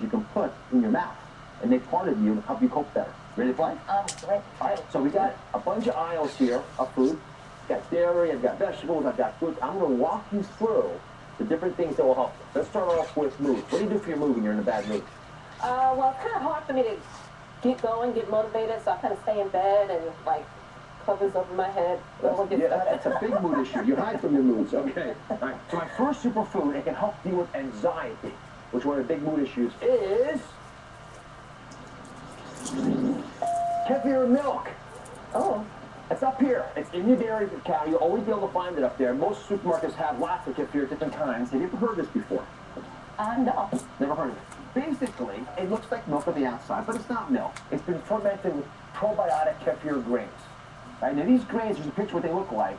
you can put in your mouth, and they part of you and help you cope better. Ready to play? Right. All right, so we got a bunch of aisles here of food. I've got dairy, I've got vegetables, I've got fruit. I'm going to walk you through the different things that will help you. Let's start off with mood. What do you do for your mood when you're in a bad mood? Well, it's kind of hard for me to get going, get motivated, so I kind of stay in bed and, like, covers over my head. That's a big mood issue. You hide from your moods. Okay. All right. So my first superfood, it can help deal with anxiety, which one of the big mood issues is kefir milk. Oh. It's up here. It's in your dairy counter. You'll always be able to find it up there. Most supermarkets have lots of kefir at different kinds. Have you ever heard of this before? No. Never heard of it. Basically, it looks like milk on the outside, but it's not milk. It's been fermented with probiotic kefir grains. Right? Now, these grains, there's a picture of what they look like.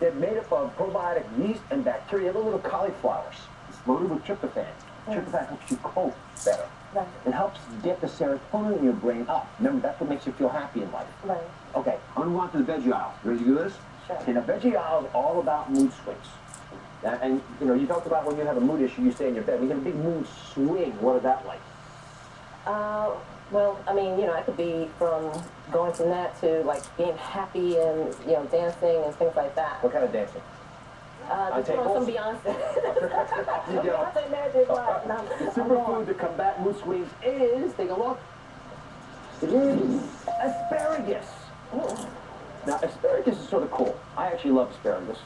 They're made up of probiotic yeast and bacteria, little cauliflowers. It's loaded with tryptophan. Tryptophan helps you cope better. Right. It helps get the serotonin in your brain up. Remember, that's what makes you feel happy in life. Right. Okay, I'm going to move on to the veggie aisle. Ready to do this? Sure. Okay, now, veggie aisle is all about mood swings. And, you know, you talked about when you have a mood issue, you stay in your bed. When you get a big mood swing, what is that like? Well, I mean, you know, I could be from going from that to, like, being happy and, you know, dancing and things like that. What kind of dancing? Just throwing some Beyonce. Beyonce magic. Superfood to combat mood swings is, take a look, it is asparagus. Ooh. Now, asparagus is sort of cool. I actually love asparagus.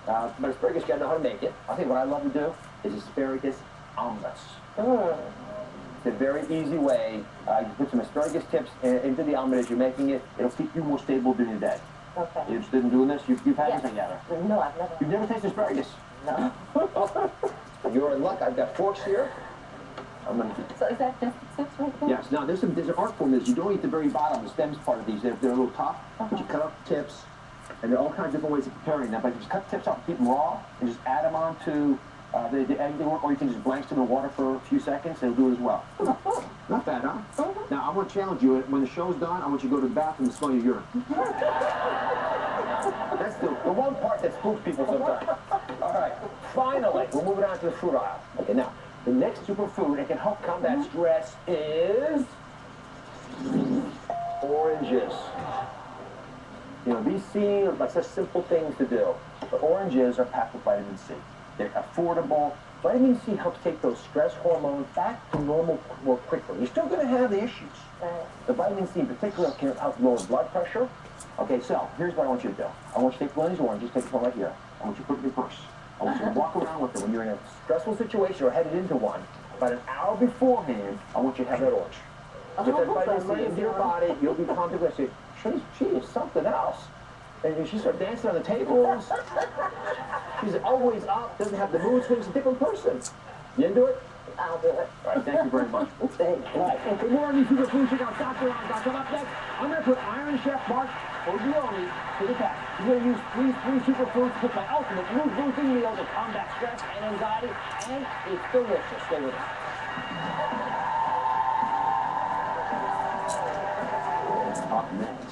But asparagus, you gotta know how to make it. I think what I love to do is asparagus omelets. It's a very easy way. You put some asparagus tips into the omelet as you're making it. It'll keep you more stable during the day. Okay. You interested in doing this? You've had yes. anything yet? No, I've never. You've never tasted asparagus? No. You're in luck. I've got forks here. I'm gonna. So is that just the tips right there? Yes. Now there's an art form. You don't eat the very bottom, the stems part of these. They're a little tough, but you cut off the tips, and there are all kinds of different ways of preparing them. But you just cut the tips off, keep them raw, and just add them onto the egg, or you can just blanch them in water for a few seconds. They'll do it as well. Not bad, huh? Now I want to challenge you. When the show's done, I want you to go to the bathroom and smell your urine. That's the one part that spooks people sometimes. All right. Finally, we're moving on to the fruit aisle. Okay, now, the next superfood that can help combat stress is oranges. You know, these seem like such simple things to do, but oranges are packed with vitamin C. They're affordable. Vitamin C helps take those stress hormones back to normal more quickly. You're still going to have the issues. The vitamin C in particular can help lower blood pressure. Okay, so here's what I want you to do. I want you to take one of these oranges, take one right here. I want you to put it in your purse. I want you to walk around with it. When you're in a stressful situation or headed into one, about an hour beforehand, I want you to have that orange. Get that vitamin C into your body, you'll be calm to say, she is something else. And she starts dancing on the tables. She's always up, doesn't have the mood swings, a different person. You into it? I'll do it. All right, thank you very much. Thank you. Right. And for more on these superfoods, check out Dr. Oz. Up next, I'm going to put Iron Chef Mark Ogioni to the test. I'm going to use three superfoods to put my ultimate mood-boosting meal to combat stress and anxiety, and it's delicious. Stay with us. Up next,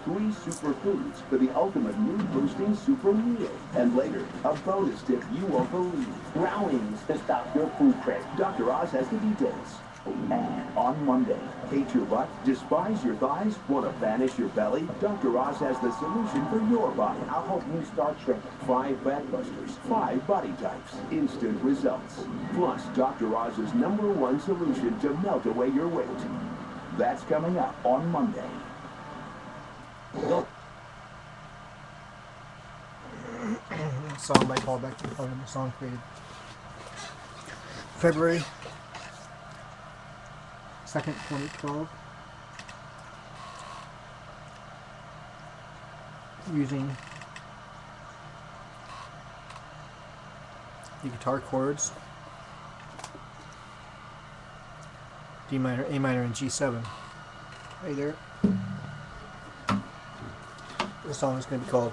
three superfoods for the ultimate mood-boosting super meal. And later, a bonus tip you won't believe. Brownies to stop your food craving. Dr. Oz has the details. And on Monday, hate your butt, despise your thighs, want to banish your belly? Dr. Oz has the solution for your body. I'll help you start shrinking. 5 fat busters, 5 body types, instant results. Plus, Dr. Oz's #1 solution to melt away your weight. That's coming up on Monday. Song by Paul Beck, the song created February 2nd, 2012, using the guitar chords D minor, A minor, and G7 right there. The song is going to be called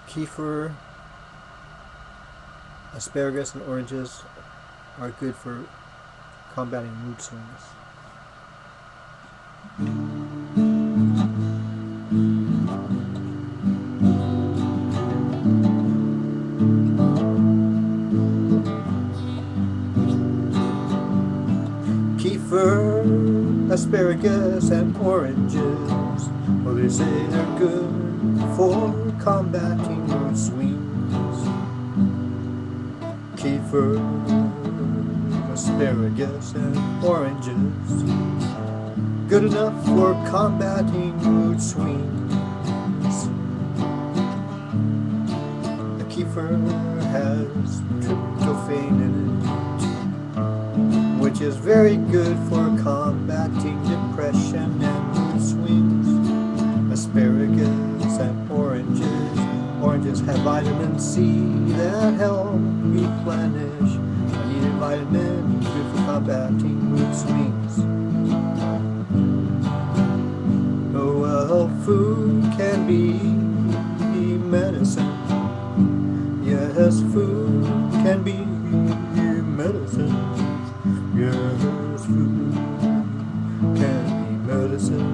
Kefir, asparagus, and oranges are good for combating mood swings. kefir, asparagus, and oranges. Well, they say they're good for combating mood swings. Kefir, asparagus, and oranges, good enough for combating mood swings. A kefir has tryptophan in it, which is very good for combating depression and mood swings. Asparagus and oranges. Oranges have vitamin C that help replenish a needed vitamin, good for combating mood swings. Oh well, food can be medicine. Yes, food can be medicine. Yes, food can be medicine.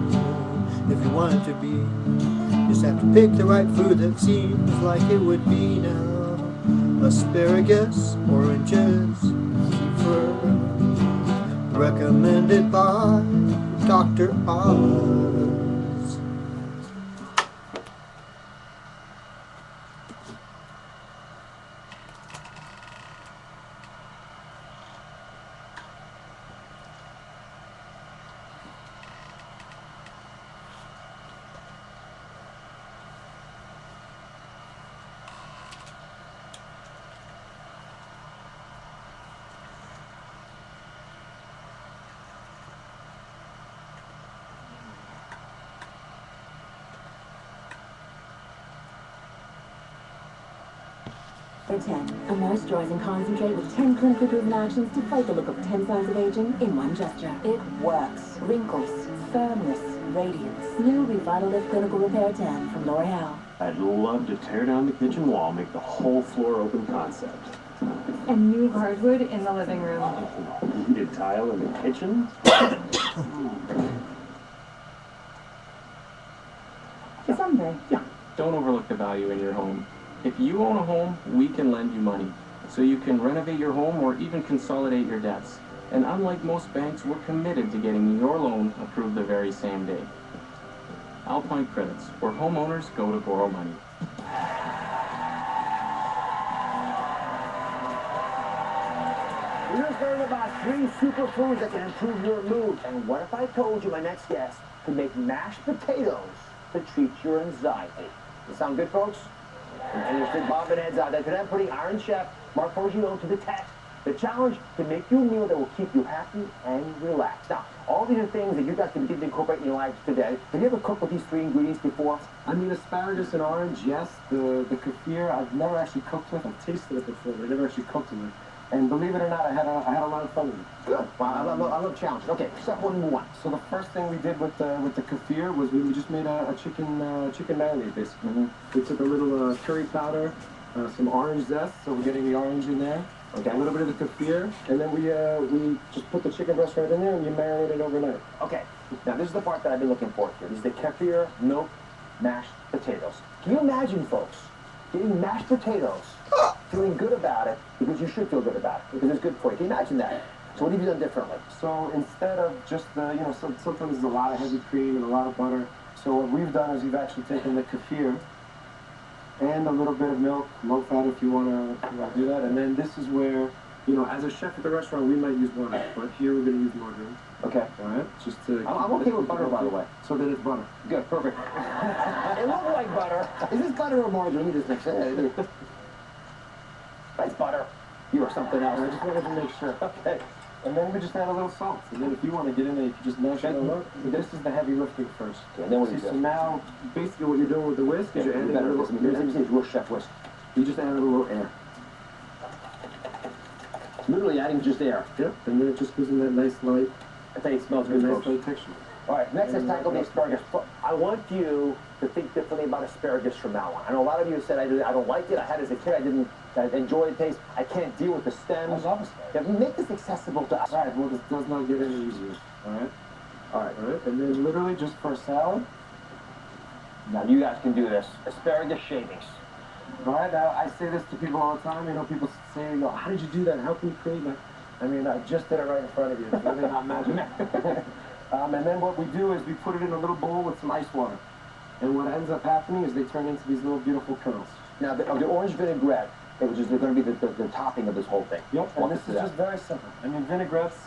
If you want it to be, you just have to pick the right food that seems like it would be now. Asparagus, oranges, kefir, recommended by Dr. Oz. For 10, a moisturizing concentrate with 10 clinically proven actions to fight the look of 10 signs of aging in one gesture. It works. Wrinkles, firmness, radiance. New Revitalift Clinical Repair 10 from L'Oreal. I'd love to tear down the kitchen wall, make the whole floor open concept. And new hardwood in the living room. Heated tile in the kitchen? Someday. Yeah. Don't overlook the value in your home. If you own a home, we can lend you money, so you can renovate your home or even consolidate your debts. And unlike most banks, we're committed to getting your loan approved the very same day. Alpine Credits, where homeowners go to borrow money. We just heard about 3 superfoods that can improve your mood. And what if I told you my next guest could make mashed potatoes to treat your anxiety? Does that sound good, folks? And you're still bobbing heads out there. Today I'm putting Iron Chef Mark Forgino to the test. The challenge to make you a meal that will keep you happy and relaxed. Now, all these are things that you guys can begin to incorporate in your lives today. Have you ever cooked with these 3 ingredients before? I mean, asparagus and orange, yes. The kefir, I've never actually cooked with. I've tasted it before, but I never actually cooked with it. And believe it or not, I had a lot of fun with it. Good. Wow, I love challenges. Okay, step 1. So the first thing we did with the kefir was we just made a chicken marinade, basically. Mm-hmm. We took a little curry powder, some orange zest, so we're getting the orange in there. Okay. A little bit of the kefir, and then we just put the chicken breast right in there, and you marinate it overnight. Okay. Now this is the part that I've been looking for here. This is the kefir milk mashed potatoes. Can you imagine, folks, getting mashed potatoes, feeling good about it, because you should feel good about it, because it's good for you. Can you imagine that? So what have you done differently? So instead of just the, sometimes there's a lot of heavy cream and a lot of butter. So what we've done is we've actually taken the kefir and a little bit of milk, low fat if you want to do that. And then this is where, as a chef at the restaurant, we might use butter, but here we're going to use margarine. Okay. All right? Just to. I'm okay with butter, by the way. So then it's butter. Good, perfect. It looks like butter. Is this butter or margarine? Let me just mix it. It's butter. You are something else. I just wanted to make sure. Okay. And then we just add a little salt. And then if you want to get in there, you can just mash it all up. This is the heavy lifting first. Okay, and then what do you do? So now, basically what you're doing with the whisk is you're adding a little... It's real chef whisk. You just add a little air. Literally adding just air. Yep, and then it just gives them that nice light... I think it smells good, nice light texture. All right, next let's tackle the asparagus. I want you to think differently about asparagus from now on. I know a lot of you have said, I don't like it. I had it as a kid. I enjoy the taste. I can't deal with the stems. I love asparagus. Yeah, make this accessible to us. All right, well, this does not get any easier. All right? All right, and then literally just for a salad. Now, you guys can do this. Asparagus shavings. All right, now, I say this to people all the time. People say, how did you do that? How can you create that? I mean, I just did it right in front of you. It's really not magic. And then what we do is we put it in a little bowl with some ice water. And what ends up happening is they turn into these little beautiful kernels. Now, the orange vinaigrette, which is going to be the topping of this whole thing. Yep, and this is just very simple. I mean, vinaigrettes,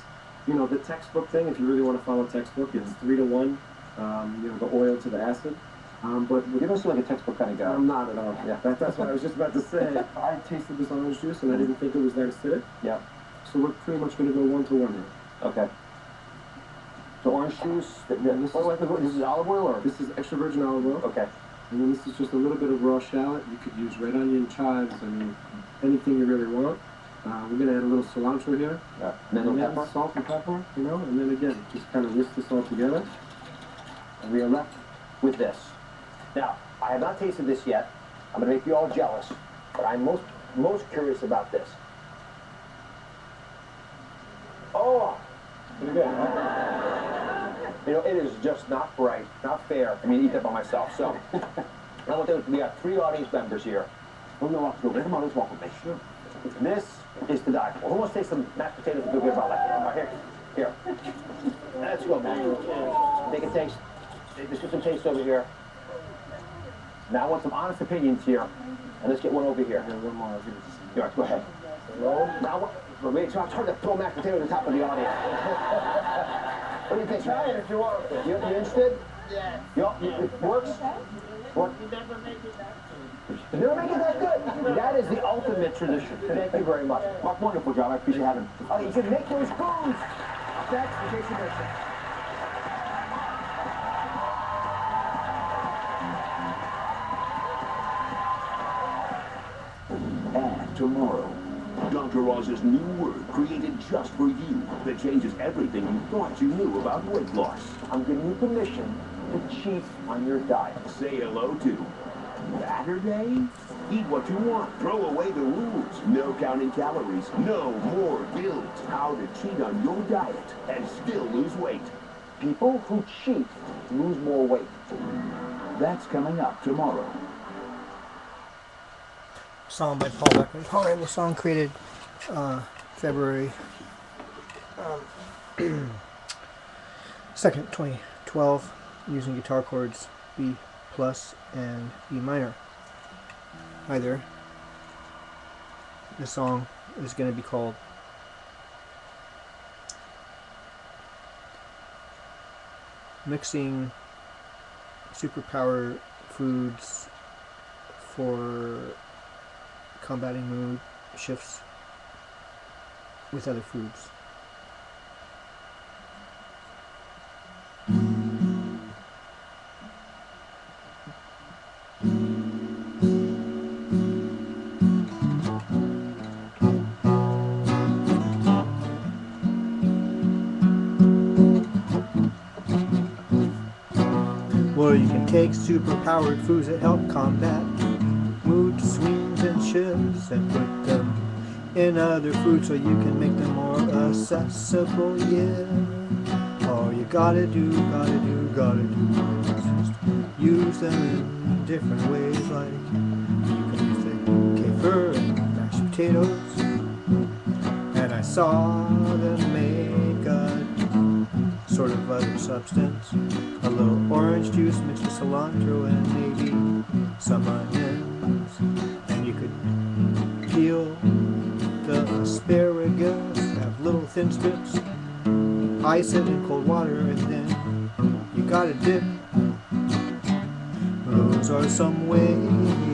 you know, the textbook thing, if you really want to follow textbook, it's 3 to 1, you know, the oil to the acid. But you don't seem like a textbook kind of guy. I'm not at all. Yeah, that's what I was just about to say. I tasted this orange juice and I didn't think it was that acidic. Yeah. So we're pretty much going to go 1 to 1 here. Okay. So orange juice. This is olive oil, or this is extra virgin olive oil. Okay. And then this is just a little bit of raw shallot. You could use red onion, chives. I mean, anything you really want. We're going to add a little cilantro here. Yeah. And then pepper. Salt and pepper. You know. And then again, just kind of whisk this all together. And we are left with this. Now, I have not tasted this yet. I'm going to make you all jealous, but I'm most curious about this. Oh, pretty good, huh? You know, it is just not right, not fair for me to eat that by myself. So, now what we got 3 audience members here. We're going to walk through. Come on, let's walk with me. Sure. This is to die for. Who wants to taste some mashed potatoes with good about like that? Right, here. Let's go, man. Take a taste. Let's get some taste over here. Now I want some honest opinions here, and let's get one over here. Yeah, one more. I'll give it to you. All right, go ahead. Now, wait, so I'm trying to throw mashed potatoes on top of the audience. What do you think? Try it if you want. You interested? Yeah. It works? What? You never make it that good. You never make it that good? That is the ultimate tradition. Thank you very much. Mark, wonderful job. I appreciate having you. Oh, you can make those foods. Thanks for Jason Nixon. Tomorrow, Dr. Oz's new word created just for you that changes everything you thought you knew about weight loss. I'm giving you permission to cheat on your diet. Say hello to Saturday? Eat what you want. Throw away the rules. No counting calories. No more guilt. How to cheat on your diet and still lose weight. People who cheat lose more weight. That's coming up tomorrow. Song by Paul Beckman. Paul Beckman song created February 2nd, 2012, using guitar chords B plus and E minor. Hi there. This song is going to be called Mixing Superpower Foods for Combating Mood Shifts with Other Foods. Well, you can take superpowered foods that help combat mood swings and shifts and put them in other foods so you can make them more accessible, yeah. All you gotta do is just use them in different ways, like you can use the kefir and mashed potatoes, and I saw them make a sort of other substance, a little orange juice mixed with cilantro and maybe some onions, and you could peel the asparagus, have little thin strips, ice it in cold water, and then you gotta dip. Those are some ways